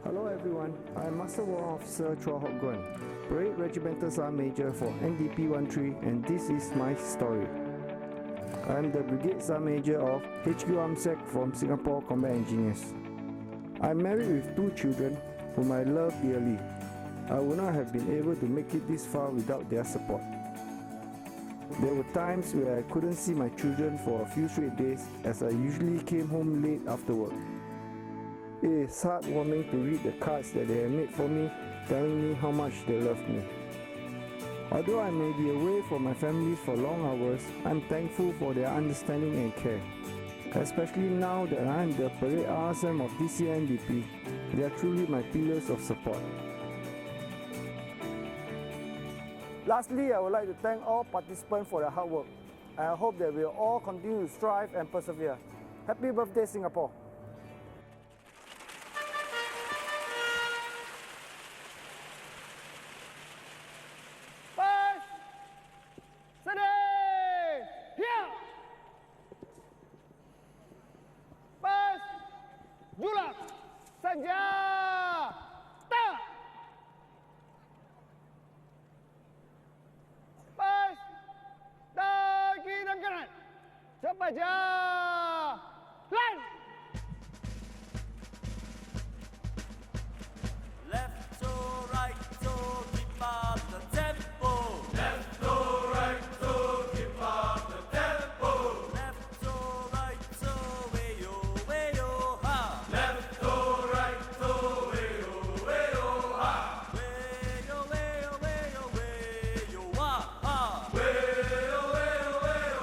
Hello everyone, I am Master Warrant Officer Chua Hock Guan, Parade Regimental Sergeant Major for NDP 13, and this is my story. I am the Brigade Sergeant Major of HQ ARMSEC from Singapore Combat Engineers. I am married with 2 children whom I love dearly. I would not have been able to make it this far without their support. There were times where I couldn't see my children for a few straight days as I usually came home late after work. It is heartwarming to read the cards that they have made for me, telling me how much they love me. Although I may be away from my family for long hours, I am thankful for their understanding and care. Especially now that I am the Parade RSM of this year NDP, they are truly my pillars of support. Lastly, I would like to thank all participants for their hard work. I hope that we will all continue to strive and persevere. Happy birthday, Singapore! Julak senjata. Pas dan kiri dan kanan. Cepat jalan. Left to right to keep up the tempo. Left to right to keep up the tempo. Left to right to way-o, way-o, ha. Left to right to way-o, way-o, ha. Way-o, way-o, way-o, way-o, ha, ha. Way-o, way-o, way-o,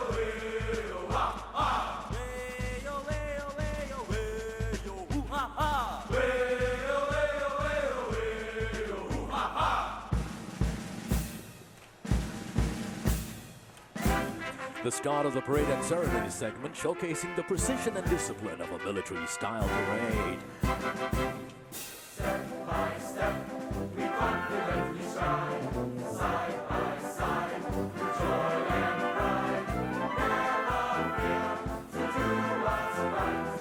way-o, ha, ha. Way-o, way-o, way-o, way-o, hoo, ha, ha. The start of the parade and ceremony segment showcasing the precision and discipline of a military-style parade. Step by step, we confidently stride, side by side, with joy and pride. Never fear to do what's right,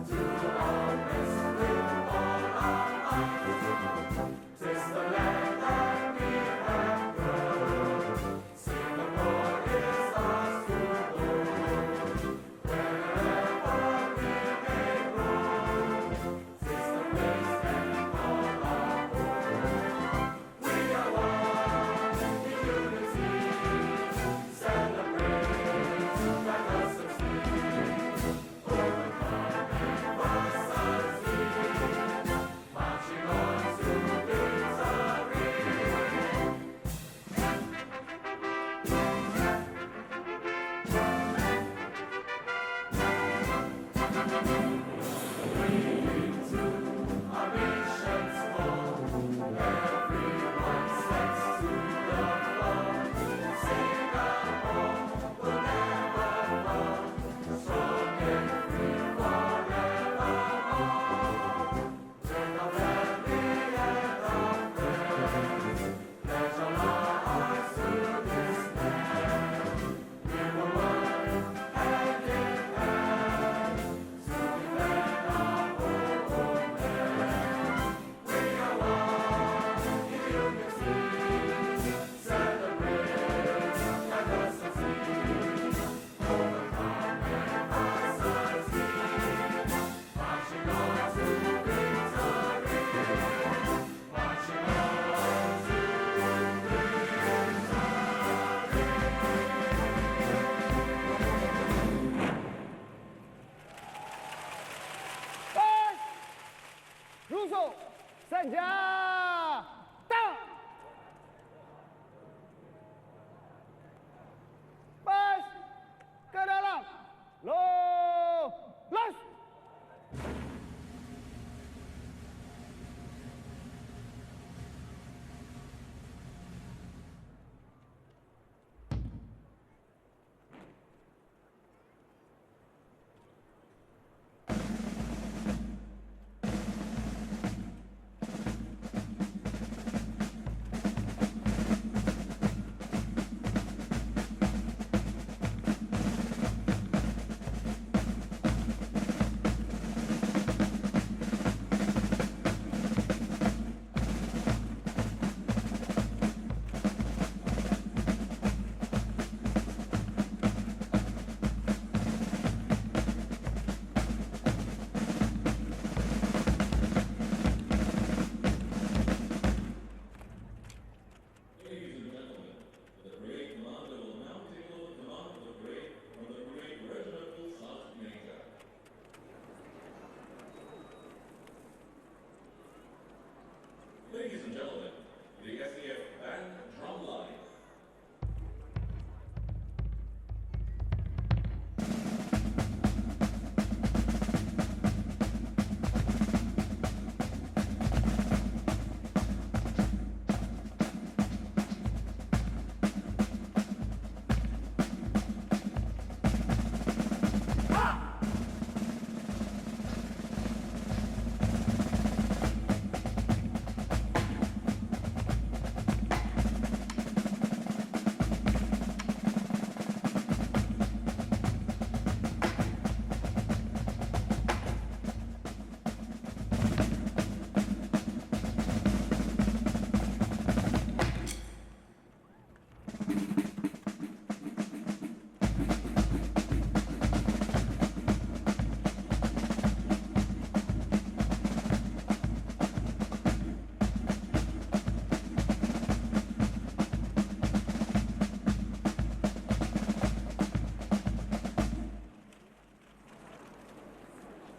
do our best with all our might. 'Tis the land that we have grown, Singapore is ours to hold. Wherever we may roam, 'tis the place that we call our home. We are one in unity, celebrate diversity, overcome adversity, marching on to victory. Our nation's call, everyone steps to the floor. Singapore will never fall, strong and free forevermore. With our family and our friends, pledge all our hearts to this land. We will work hand in hand to defend our homeland. We are one in unity, celebrate diversity, overcome adversity, marching on to victory, marching on to Pas rusuk senjata. Pas ke dalam. Los. Ladies and gentlemen, the SAF band drumline.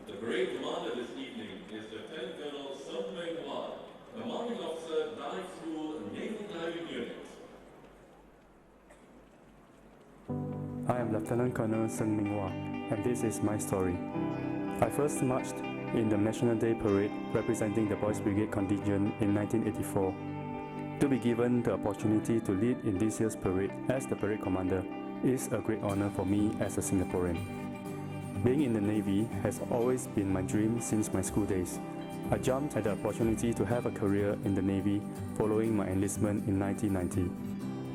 The parade commander this evening is Lieutenant Colonel Sun Meng-Hua, commanding officer, Dive School, Naval Diving Unit. I am Lieutenant Colonel Sun Meng-Hua, and this is my story. I first marched in the National Day Parade representing the Boys Brigade contingent in 1984. To be given the opportunity to lead in this year's parade as the parade commander is a great honor for me as a Singaporean. Being in the Navy has always been my dream since my school days. I jumped at the opportunity to have a career in the Navy following my enlistment in 1990.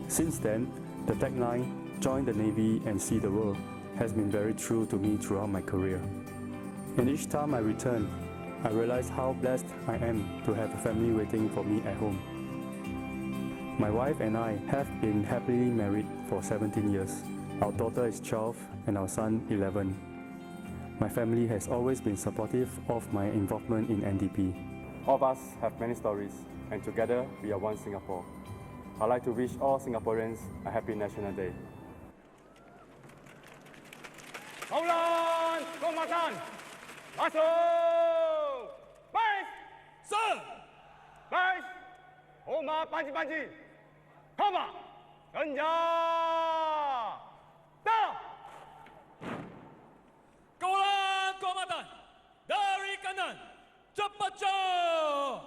Since then, the tagline, "Join the Navy and see the world," has been very true to me throughout my career. And each time I return, I realize how blessed I am to have a family waiting for me at home. My wife and I have been happily married for 17 years. Our daughter is 12 and our son 11. My family has always been supportive of my involvement in NDP. All of us have many stories, and together we are one Singapore. I'd like to wish all Singaporeans a happy National Day. 好人，公马上，拉手，拜，是，拜，后马扳机扳机，靠马，跟着，到。 Kawalan Komandan dari kanan, cepat jalan.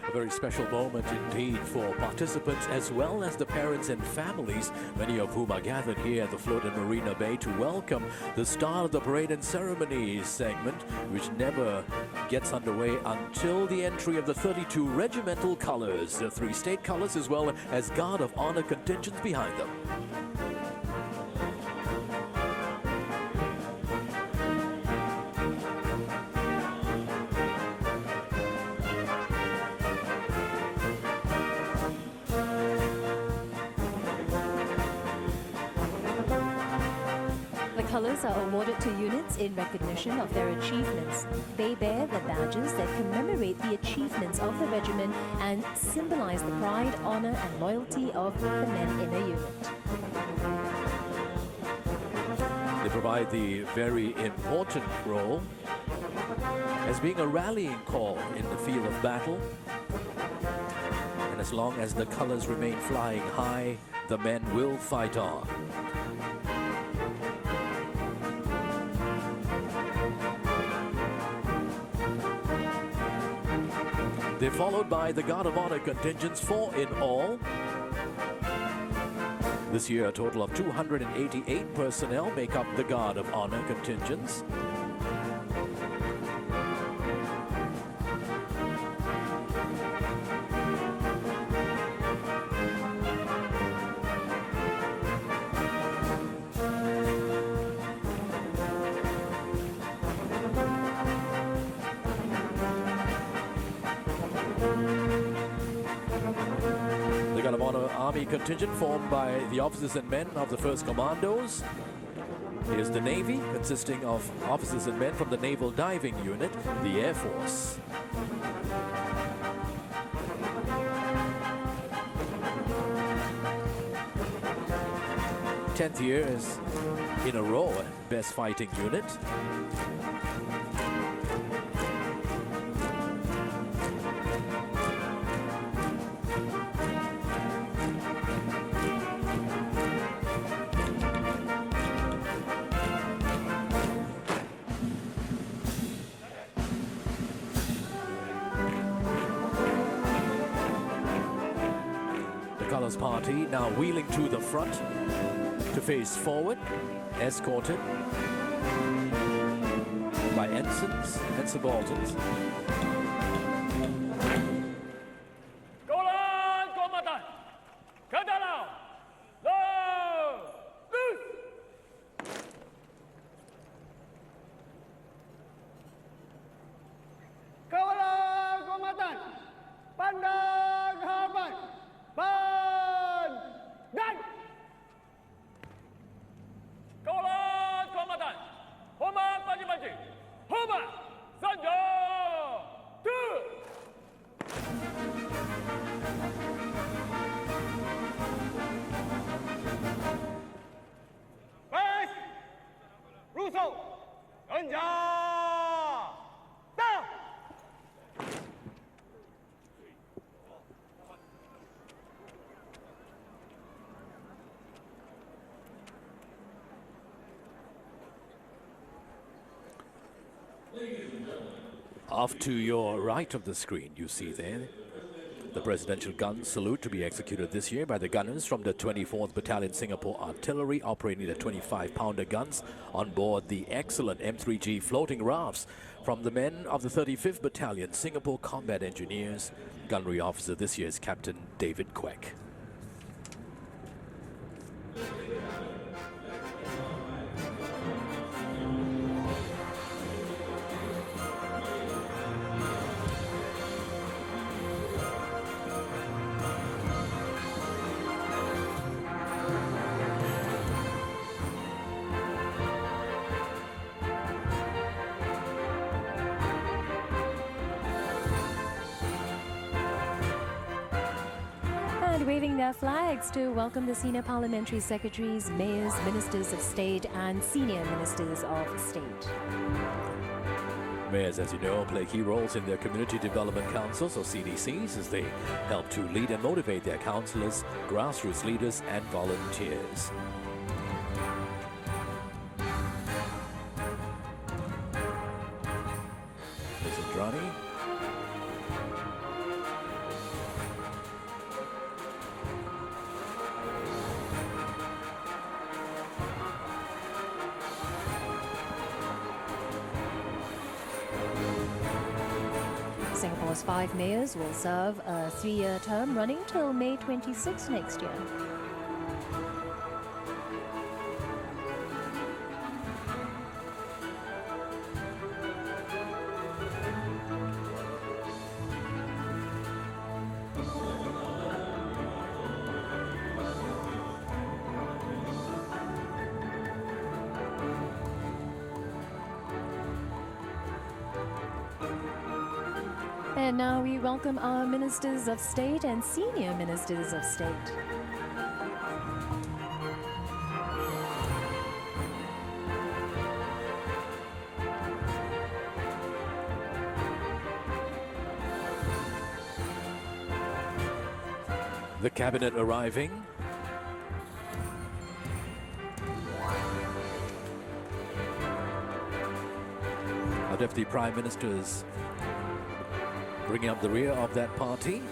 A very special moment indeed for participants as well as the parents and families, many of whom are gathered here at the Float and Marina Bay to welcome the start of the parade and ceremony segment, which never gets underway until the entry of the 32 regimental colors, the 3 state colors as well as Guard of Honor contingents behind them. The colours are awarded to units in recognition of their achievements. They bear the badges that commemorate the achievements of the regiment and symbolise the pride, honour and loyalty of the men in a unit. They provide the very important role as being a rallying call in the field of battle. And as long as the colors remain flying high, the men will fight on. They're followed by the Guard of Honor contingents, 4 in all. This year, a total of 288 personnel make up the Guard of Honor contingents. The Guard of Honor Army contingent formed by the officers and men of the 1st Commandos. Here's the Navy, consisting of officers and men from the Naval Diving Unit, the Air Force. 10th year is in a row best fighting unit. Colours Party now wheeling to the front to face forward, escorted by ensigns and subalterns. Golan Komandan, Kadalau, Low, Loose! Kawalan Komandan, Pandang Harapan, Pandan! Kawalan Komandan, Hormat Panji-Panji, Hormat, Sanja, Two! West, Russo, Ganja, down! Off to your right of the screen, you see there the presidential gun salute to be executed this year by the gunners from the 24th Battalion Singapore Artillery, operating the 25-pounder guns on board the excellent M3G floating rafts from the men of the 35th Battalion Singapore Combat Engineers. Gunnery officer this year is Captain David Quek. And waving their flags to welcome the senior parliamentary secretaries, mayors, ministers of state and senior ministers of state. Mayors, as you know, play key roles in their community development councils or CDCs as they help to lead and motivate their councillors, grassroots leaders and volunteers. There's Indrani. Singapore's 5 mayors will serve a 3-year term running till May 26 next year. And now we welcome our ministers of state and senior ministers of state. The cabinet arriving. Our Deputy Prime Ministers bringing up the rear of that party.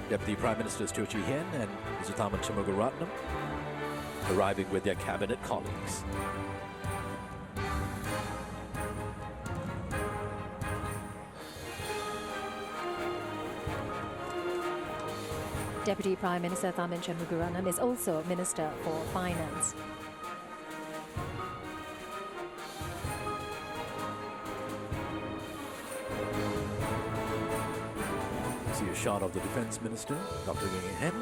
Deputy Prime Ministers Teo Chee Hean and Isuthaman Shanmugaratnam arriving with their cabinet colleagues. Deputy Prime Minister Tharman Shanmugaratnam is also Minister for Finance. See a shot of the Defence Minister, Dr. Wing Hen.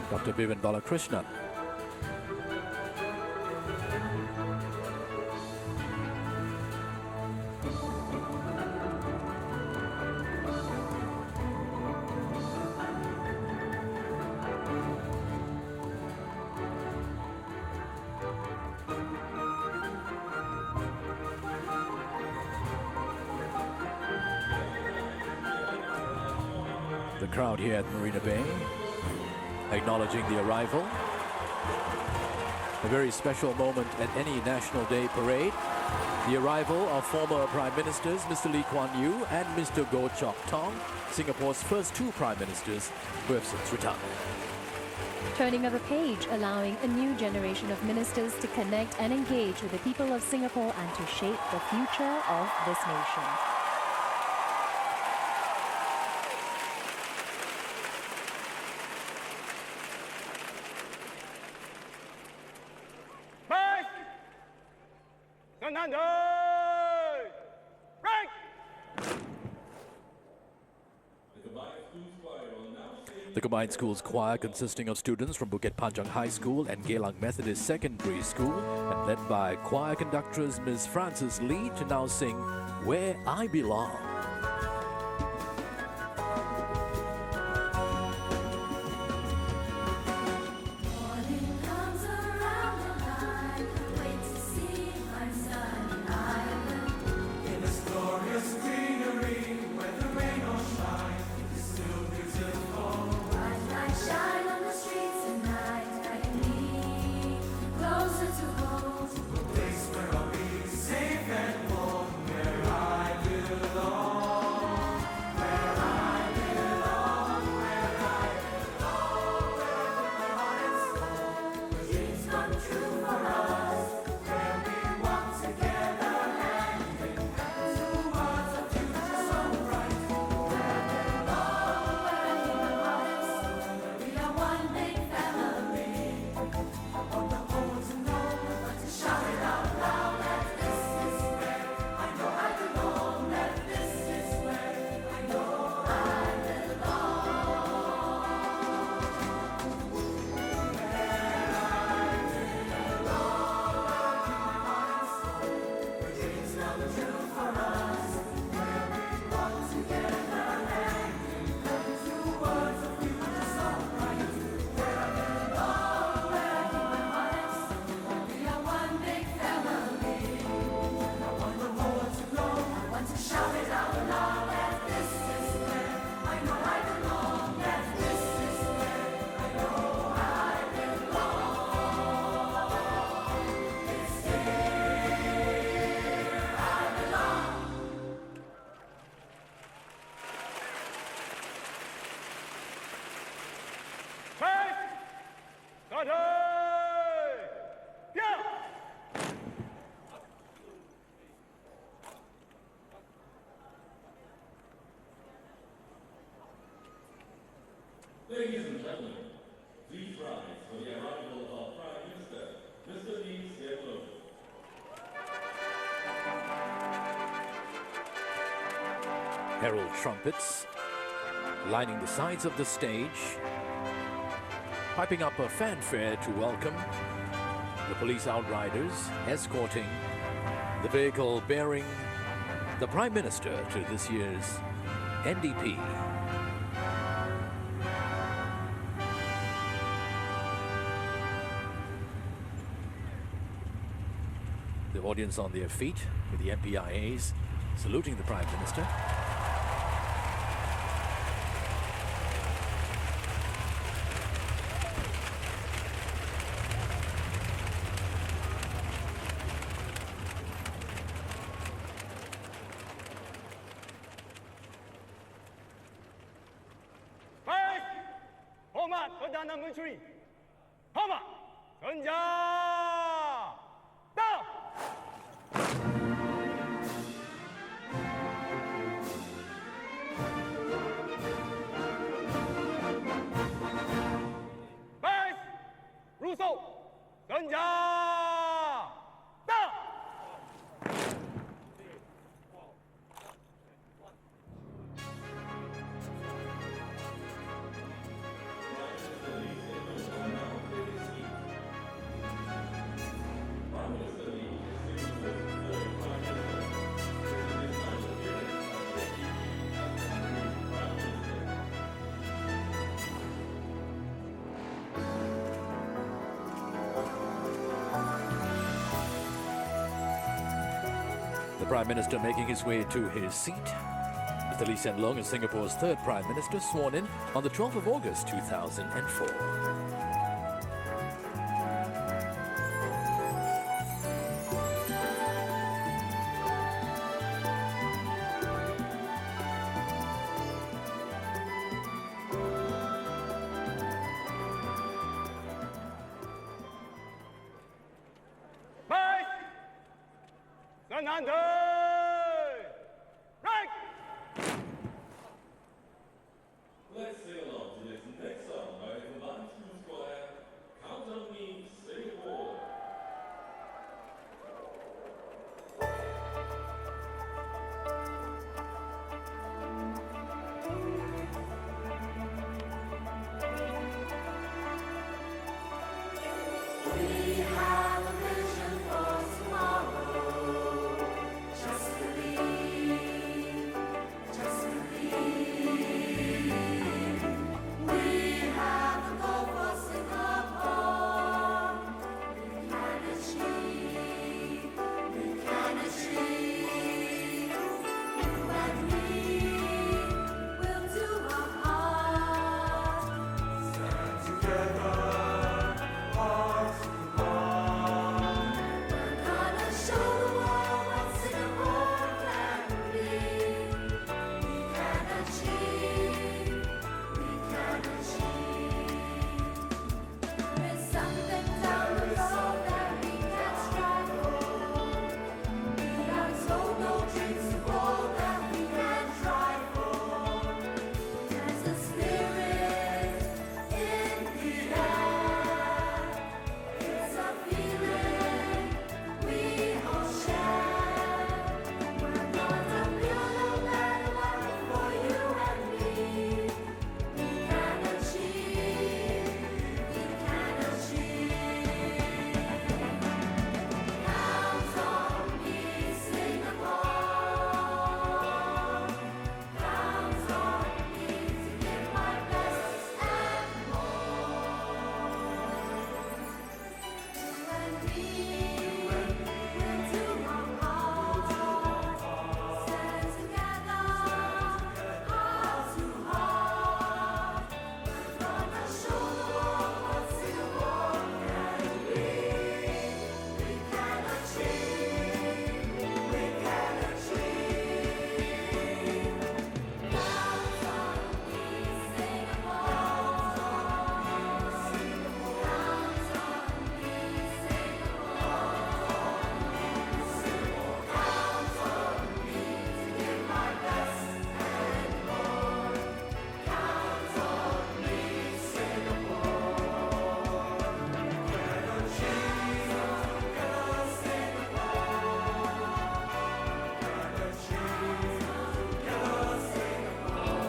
Dr. Vivian Balakrishnan. The crowd here at Marina Bay acknowledging the arrival. A very special moment at any National Day parade. The arrival of former Prime Ministers Mr. Lee Kuan Yew and Mr. Goh Chok Tong, Singapore's first two Prime Ministers who have since retired. Turning of a page, allowing a new generation of ministers to connect and engage with the people of Singapore and to shape the future of this nation. Right! The Combined Schools Choir, consisting of students from Bukit Panjang High School and Geylang Methodist Secondary School, and led by choir conductress Ms. Frances Lee, to now sing Where I Belong. Ladies and gentlemen, please rise for the arrival of Prime Minister Mr. Lee Hsien Loong. Herald trumpets lining the sides of the stage, piping up a fanfare to welcome the police outriders escorting the vehicle bearing the Prime Minister to this year's NDP. The audience on their feet with the MPIAs saluting the Prime Minister. Baik, hormat Perdana Menteri. Hormat, senja. Down. Baik, rusuk, senja. Down. The Prime Minister making his way to his seat. Mr. Lee Hsien Loong is Singapore's third Prime Minister, sworn in on the 12th of August 2004. Bye. Fernando. Right. Let's sing along to this next song by the Combined School Choir, Count on Me, Singapore. We have a vision for tomorrow. Just believe, just believe. We have a goal for Singapore. We can achieve, we can achieve. You and me will do our part. Stand together. We're gonna show the world what Singapore can be. We can achieve, we can achieve. There is something down the road that we can strive for. We are told no dreams to hold that we can try for. There's a spirit in the air. It's a feeling we all share. We're gonna build a better life for you and me. We can achieve, we can achieve. Count on me, Singapore. Count on me to give my best and more. You and me will do our part. Stand together, heart to heart. We're gonna show the world what Singapore can be. We can achieve, we can achieve. Count on me, Singapore. Count on me, Singapore. Count on me to give my best and more. Count on me, Singapore. Can achieve together, Singapore. Can achieve together, Singapore.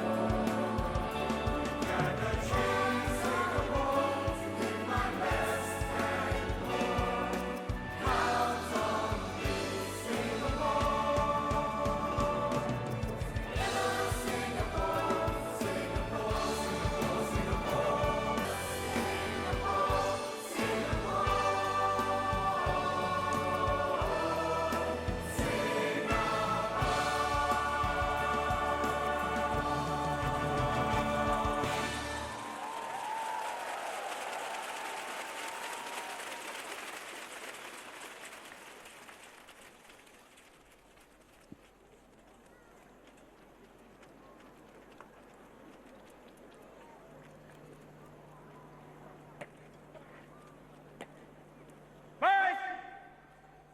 Can achieve Singapore to give my best and more. Count on me, Singapore. Together, Singapore, Singapore, Singapore, Singapore. Bye.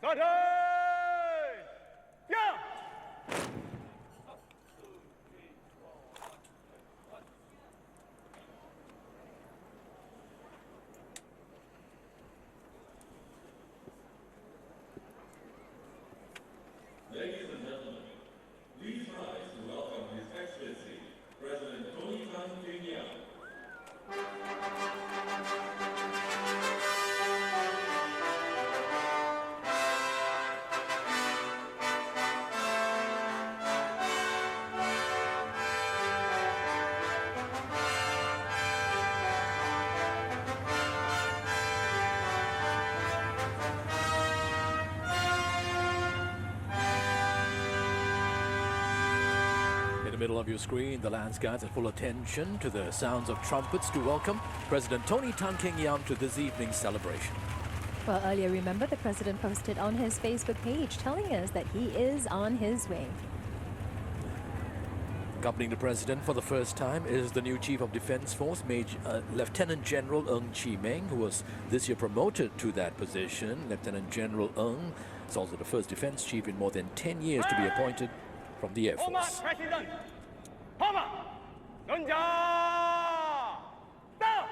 Saturday. Yeah. Ladies and gentlemen, please rise to welcome His Excellency, President Tony Tan Keng Yam. middle of your screen, the Lance Guards at full attention to the sounds of trumpets to welcome President Tony Tan Keng Yam to this evening's celebration. Well, earlier, remember, the president posted on his Facebook page telling us that he is on his way. Accompanying the president for the first time is the new Chief of Defense Force, Lieutenant General Ng Chi Meng, who was this year promoted to that position. Lieutenant General Ng is also the first defense chief in more than 10 years to be appointed from the Air Force. President, Homa, Sonja, down!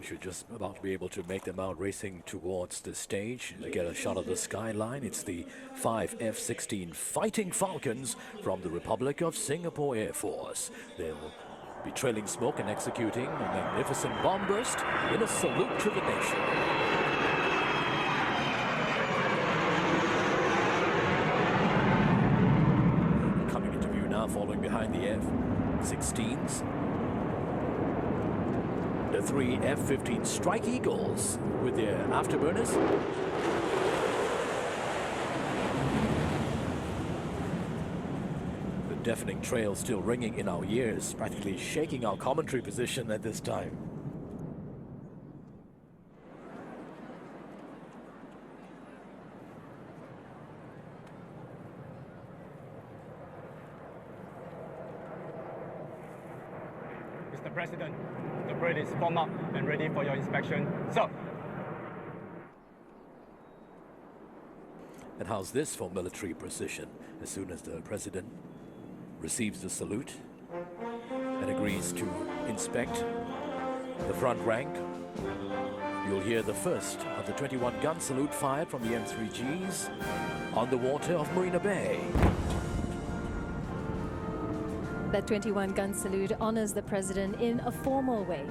You're just about to be able to make them out racing towards the stage to get a shot of the skyline. It's the 5 F-16 Fighting Falcons from the Republic of Singapore Air Force. They'll be trailing smoke and executing a magnificent bomb burst in a salute to the nation. Coming into view now, following behind the F-16s. The 3 F-15 Strike Eagles with their afterburners. The deafening trail still ringing in our ears, practically shaking our commentary position at this time. Mr. President, the parade is formed up and ready for your inspection, sir. And how's this for military precision? As soon as the president receives the salute and agrees to inspect the front rank, you'll hear the first of the 21-gun salute fired from the M3Gs on the water of Marina Bay. The 21-gun salute honors the president in a formal way.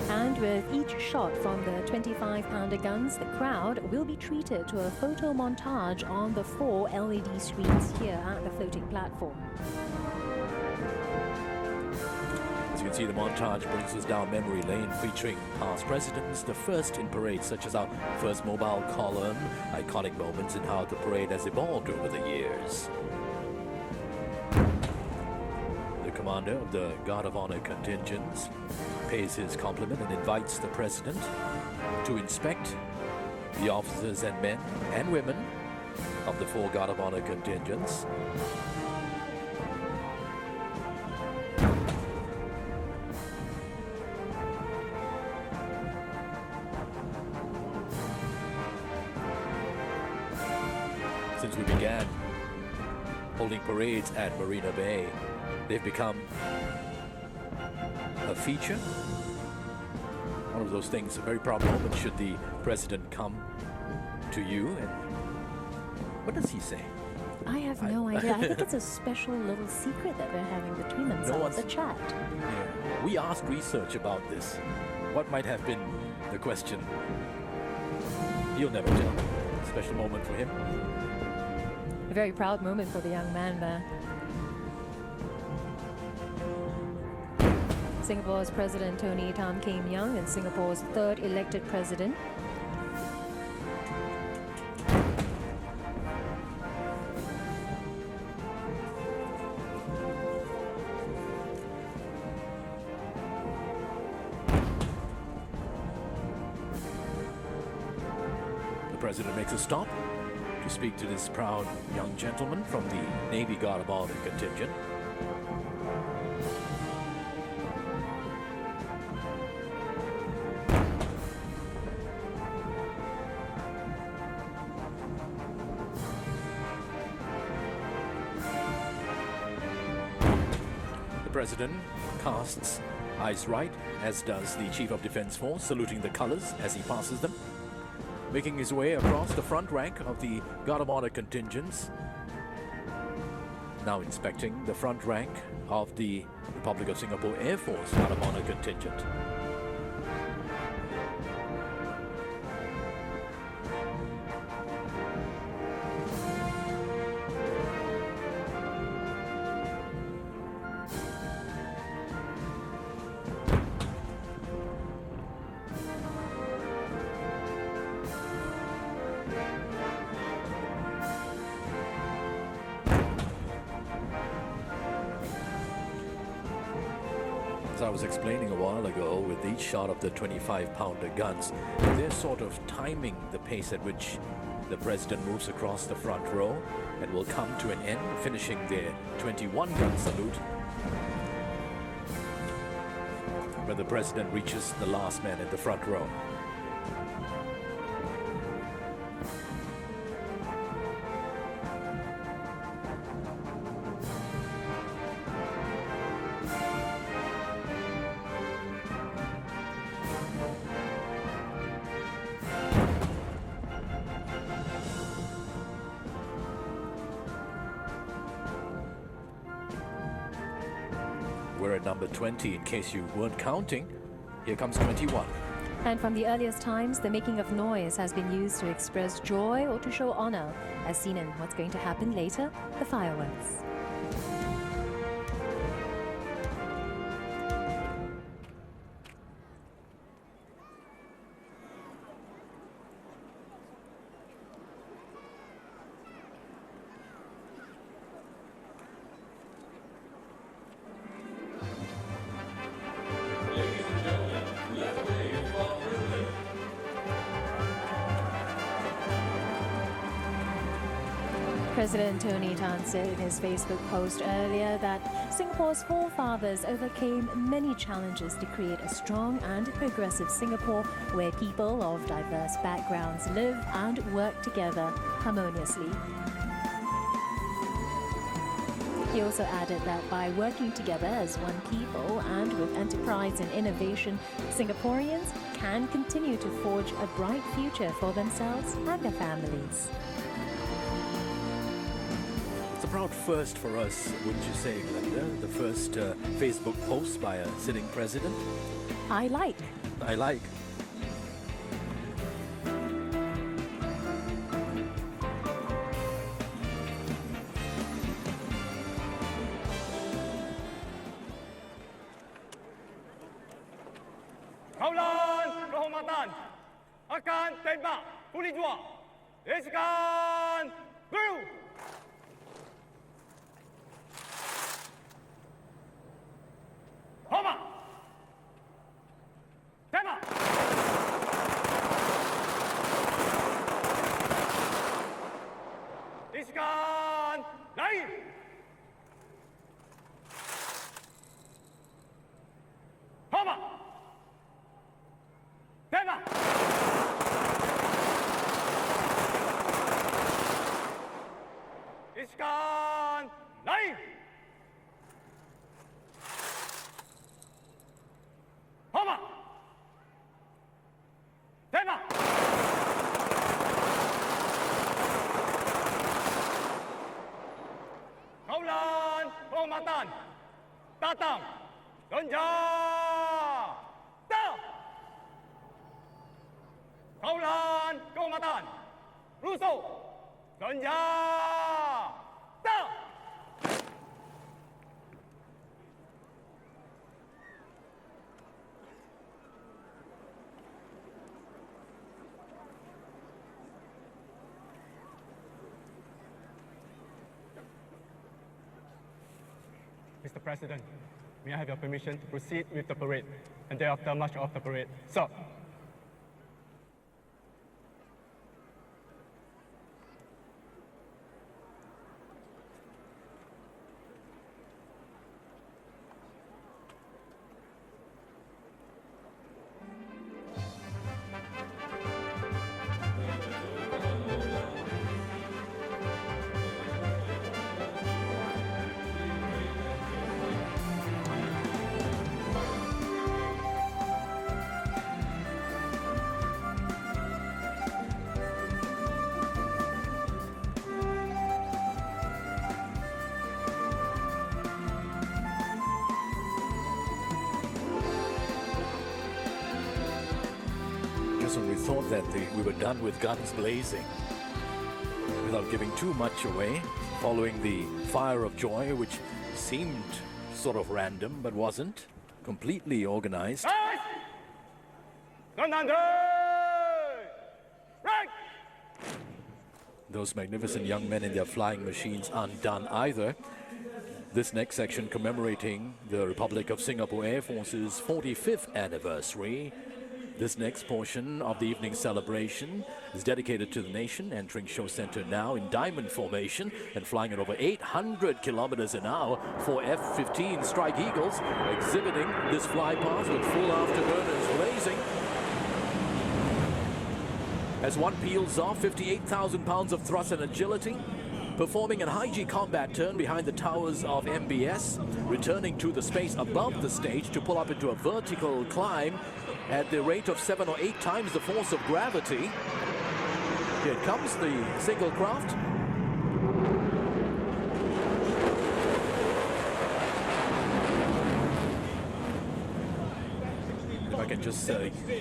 And with each shot from the 25-pounder guns, the crowd will be treated to a photo montage on the 4 LED screens here at the floating platform. As you can see, the montage brings us down memory lane, featuring past presidents, the first in parades such as our first mobile column, iconic moments in how the parade has evolved over the years. The commander of the Guard of Honor contingents pays his compliment and invites the president to inspect the officers and men and women of the 4 Guard of Honor contingents. Since we began holding parades at Marina Bay, they've become a feature. One of those things, a very proud moment should the president come to you. And what does he say? I have no idea. I think it's a special little secret that they're having between themselves, one's- the chat. Yeah. We asked research about this. What might have been the question? He'll never tell. Special moment for him. A very proud moment for the young man there. Singapore's President Tony Tan Kim Young and Singapore's third elected president. The president makes a stop to speak to this proud young gentleman from the Navy Guard contingent. The president casts eyes right, as does the Chief of Defence Force, saluting the colours as he passes them. Making his way across the front rank of the Guard of Honour contingents. Now inspecting the front rank of the Republic of Singapore Air Force Guard of Honour contingent. As I was explaining a while ago, with each shot of the 25-pounder guns, they're sort of timing the pace at which the president moves across the front row and will come to an end, finishing their 21-gun salute when the president reaches the last man in the front row. We're at number 20, in case you weren't counting. Here comes 21. And from the earliest times, the making of noise has been used to express joy or to show honor, as seen in what's going to happen later, the fireworks. President Tony Tan said in his Facebook post earlier that Singapore's forefathers overcame many challenges to create a strong and progressive Singapore where people of diverse backgrounds live and work together harmoniously. He also added that by working together as one people and with enterprise and innovation, Singaporeans can continue to forge a bright future for themselves and their families. It's a proud first for us, wouldn't you say, Glenda? The first Facebook post by a sitting president. I like. Kaulan kehormatan akan tembak puli jua. Isikan guru. Hormat. Tembak. Isikan lari. Hormat. Tembak. Matang, Genja, Da! Kaulan, Kaumatan, Russo, Genja, Da! Mr. President, may I have your permission to proceed with the parade and thereafter march off the parade? Sir. Just when we thought that we were done with guns blazing, without giving too much away, following the fire of joy, which seemed sort of random but wasn't, completely organized. Right! Right! Those magnificent young men in their flying machines aren't done either. This next section commemorating the Republic of Singapore Air Force's 45th anniversary. This next portion of the evening celebration is dedicated to the nation, entering show center now in diamond formation and flying at over 800 kilometers an hour for F-15 Strike Eagles, exhibiting this fly path with full afterburners blazing. As one peels off 58,000 pounds of thrust and agility, performing an high-G combat turn behind the towers of MBS, returning to the space above the stage to pull up into a vertical climb at the rate of 7 or 8 times the force of gravity. Here comes the single craft. If I can just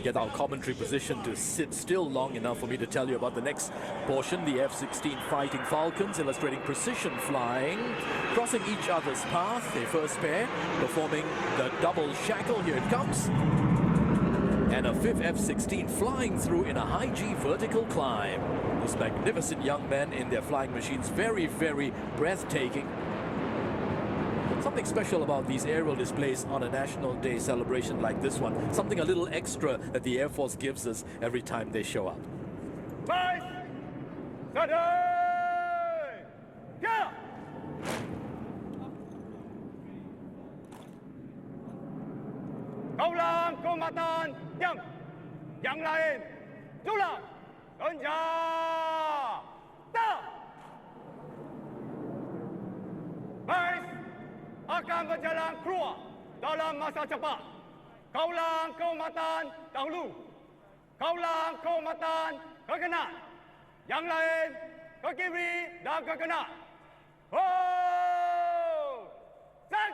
get our commentary position to sit still long enough for me to tell you about the next portion, the F-16 Fighting Falcons, illustrating precision flying, crossing each other's path, their first pair, performing the double shackle. Here it comes. And a fifth F-16 flying through in a high-G vertical climb. Those magnificent young men in their flying machines, very, very breathtaking. Something special about these aerial displays on a National Day celebration like this one. Something a little extra that the Air Force gives us every time they show up. Right! Steady! Yeah! Kaulan, Kaumatan, diam! Yang lain, Zula, Genja, Da! Baris akan berjalan keluar dalam masa cepat. Kaulan, Kaumatan, dahulu. Kaulan, Kaumatan, ke kanan. Yang lain, ke kiri dan ke kanan. Oh! Set!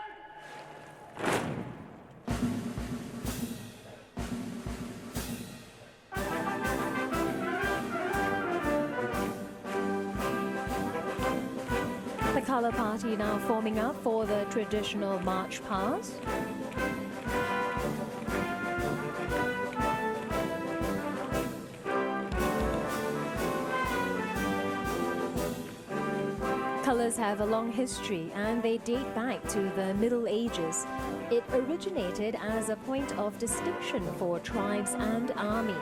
The colour party now forming up for the traditional march past. Colours have a long history and they date back to the Middle Ages. It originated as a point of distinction for tribes and army.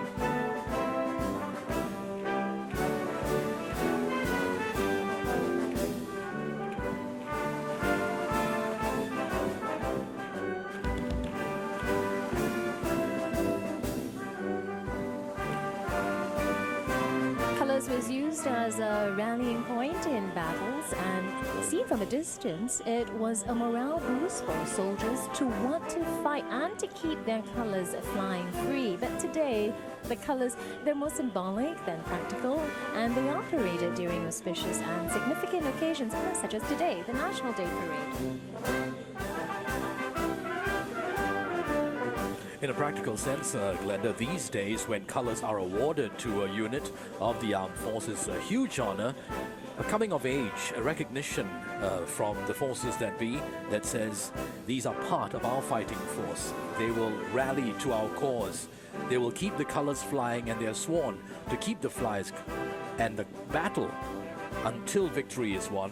Was used as a rallying point in battles, and seen from a distance, it was a morale boost for soldiers to want to fight and to keep their colours flying free. But today, the colours, they're more symbolic than practical, and they are paraded during auspicious and significant occasions such as today, the National Day Parade. In a practical sense, Glenda, these days when colors are awarded to a unit of the armed forces, a huge honor, a coming of age, a recognition from the forces that be that says these are part of our fighting force. They will rally to our cause. They will keep the colors flying, and they are sworn to keep the flags and the battle until victory is won,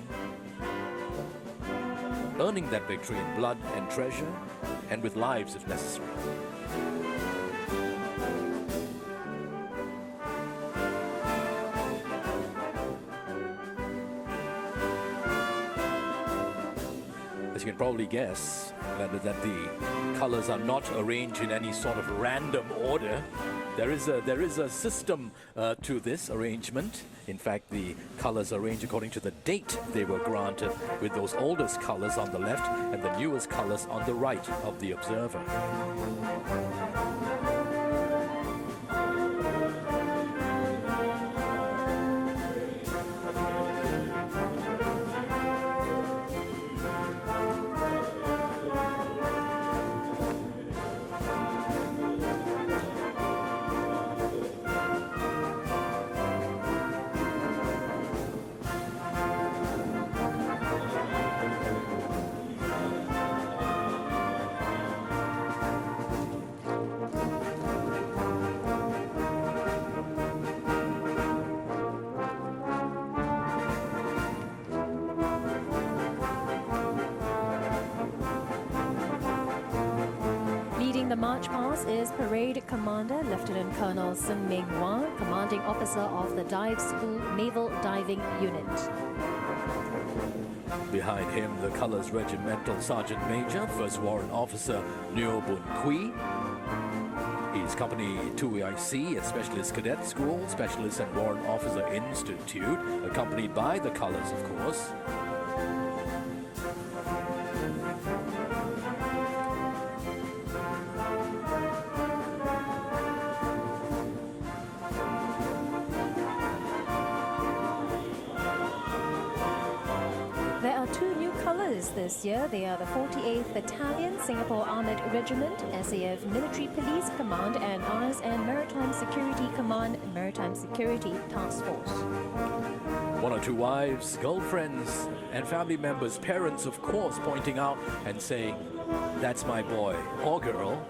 earning that victory in blood and treasure and with lives if necessary. As you can probably guess, Glenda, that the colors are not arranged in any sort of random order. There is a system to this arrangement. In fact, the colors are arranged according to the date they were granted, with those oldest colors on the left and the newest colors on the right of the observer. Leading the march past is Parade Commander Lieutenant Colonel Sun Ming Hua, Commanding Officer of the Dive School Naval Diving Unit. Behind him, the Colors Regimental Sergeant Major, First Warrant Officer Neo Bun Kui. He's Company 2AIC at Specialist Cadet School, Specialist and Warrant Officer Institute, accompanied by the Colors, of course. There are two new colours this year. They are the 48th Battalion, Singapore Armoured Regiment, SAF Military Police Command, and Ours and Maritime Security Command, Maritime Security Task Force. One or two wives, girlfriends, and family members, parents, of course, pointing out and saying, "That's my boy or girl."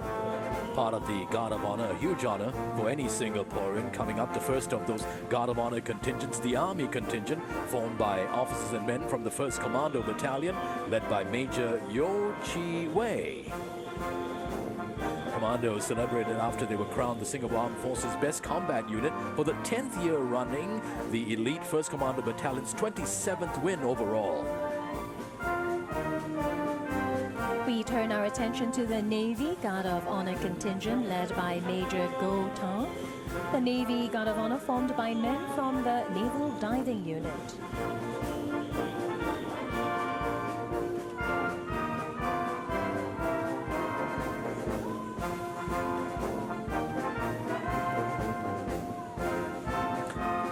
Part of the Guard of Honor, a huge honor for any Singaporean. Coming up, the first of those Guard of Honor contingents, the Army contingent, formed by officers and men from the 1st Commando Battalion, led by Major Yo Chi Wei. Commandos celebrated after they were crowned the Singapore Armed Forces Best Combat Unit for the 10th year running, the elite 1st Commando Battalion's 27th win overall. We turn our attention to the Navy Guard of Honor contingent led by Major Go Tang. The Navy Guard of Honor formed by men from the Naval Diving Unit.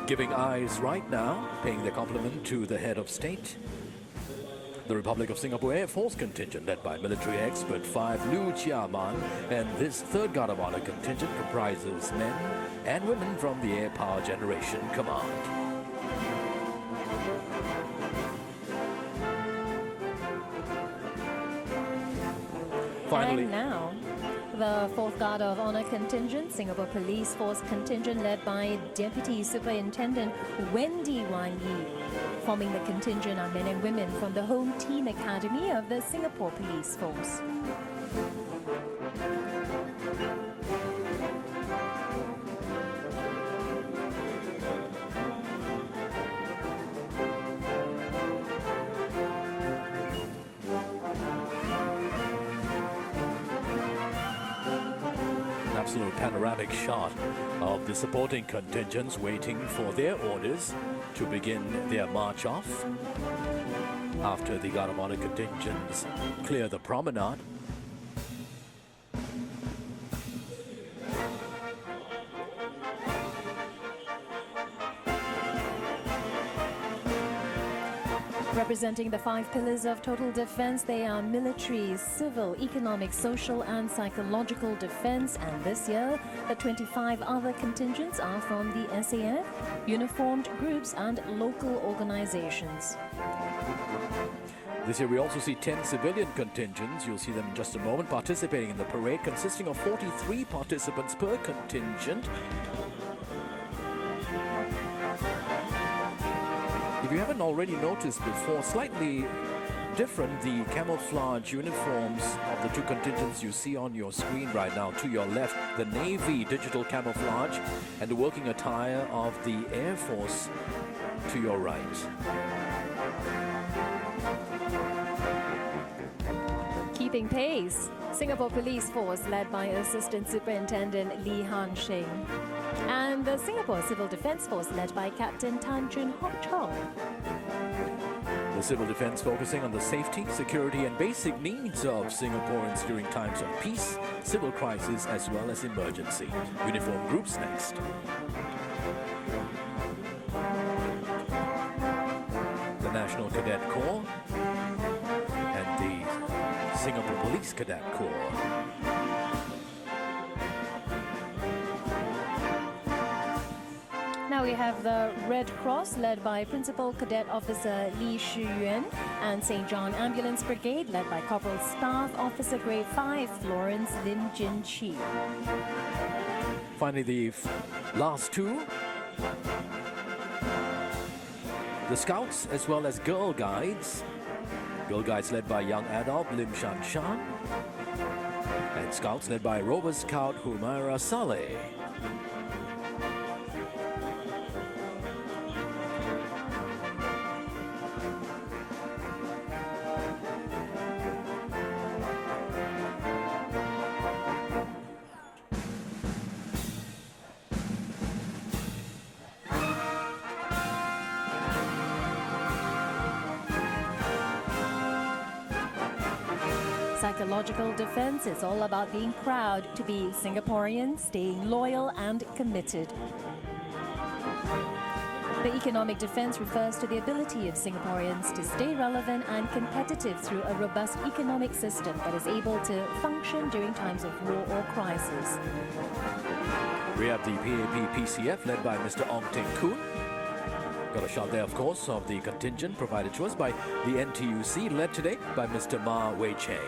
Giving eyes right now, paying their compliment to the head of state. The Republic of Singapore Air Force contingent, led by military expert 5 Liu Chiaman, and this 3rd Guard of Honor contingent comprises men and women from the Air Power Generation Command. Finally, And now, the 4th Guard of Honor contingent, Singapore Police Force contingent led by Deputy Superintendent Wendy Wan Yi. Forming the contingent are men and women from the Home Team Academy of the Singapore Police Force. absolute panoramic shot of the supporting contingents waiting for their orders to begin their march off. After the Guard of Honor contingents clear the promenade, Representing the 5 pillars of total defense, they are military, civil, economic, social and psychological defense. And this year, the 25 other contingents are from the SAF, uniformed groups and local organizations. This year we also see 10 civilian contingents. You'll see them in just a moment participating in the parade, consisting of 43 participants per contingent. If you haven't already noticed before, slightly different the camouflage uniforms of the 2 contingents you see on your screen right now. To your left, the Navy digital camouflage, and the working attire of the Air Force to your right. Keeping pace, Singapore Police Force led by Assistant Superintendent Lee Han Sheng, and the Singapore Civil Defence Force led by Captain Tan Chun Hok Chong. The Civil Defence focusing on the safety, security and basic needs of Singaporeans during times of peace, civil crisis as well as emergency. Uniform groups next. The National Cadet Corps and the Singapore Police Cadet Corps. Now we have the Red Cross led by Principal Cadet Officer Lee Shi Yuan, and St. John Ambulance Brigade led by Corporal Staff Officer Grade 5 Florence Lim Jin Chi. Finally, the last 2. The Scouts as well as Girl Guides. Girl Guides led by young adult Lim Shan Shan, and Scouts led by Rover Scout Humaira Saleh. Psychological defense is all about being proud to be Singaporean, staying loyal and committed. The economic defense refers to the ability of Singaporeans to stay relevant and competitive through a robust economic system that is able to function during times of war or crisis. We have the PAP-PCF led by Mr. Ong Teng Koon. Got a shot there, of course, of the contingent provided to us by the NTUC, led today by Mr. Ma Wei Che.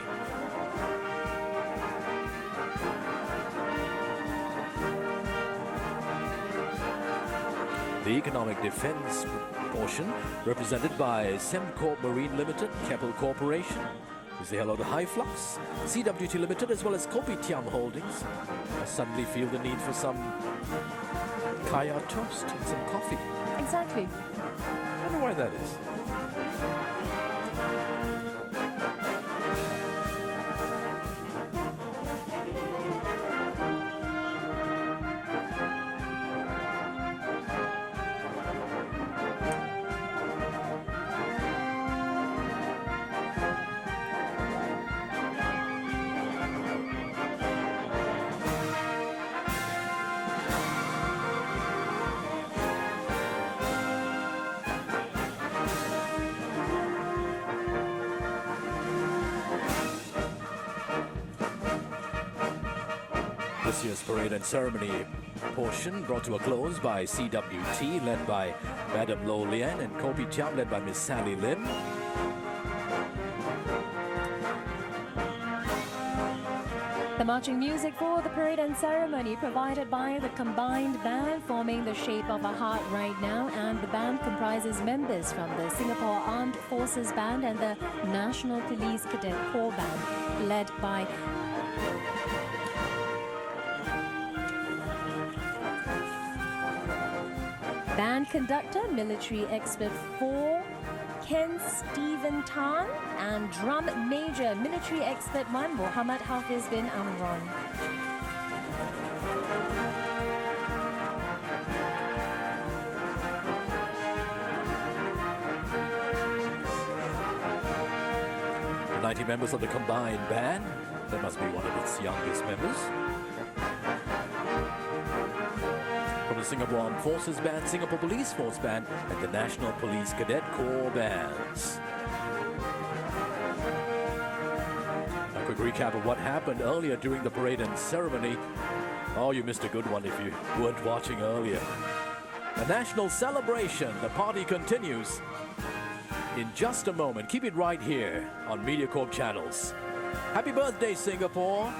The economic defense portion represented by Semcorp Marine Limited, Keppel Corporation. We say hello to High Flux, CWT Limited, as well as Kopitiam Holdings. I suddenly feel the need for some kaya toast and some coffee. Exactly. I wonder why that is. This year's parade and ceremony portion brought to a close by CWT, led by Madam Lo Lian, and Kopitiam, led by Miss Sally Lim. The marching music for the parade and ceremony provided by the combined band forming the shape of a heart right now, and the band comprises members from the Singapore Armed Forces Band and the National Police Cadet Corps Band, led by Band Conductor, Military Expert 4, Ken Stephen Tan, and Drum Major, Military Expert 1, Muhammad Hafiz bin Amron. The 90 members of the combined band, that must be one of its youngest members. from the Singapore Armed Forces Band, Singapore Police Force Band, and the National Police Cadet Corps bands. A quick recap of what happened earlier during the parade and ceremony. Oh, you missed a good one if you weren't watching earlier. A national celebration. The party continues in just a moment. Keep it right here on MediaCorp channels. Happy birthday, Singapore.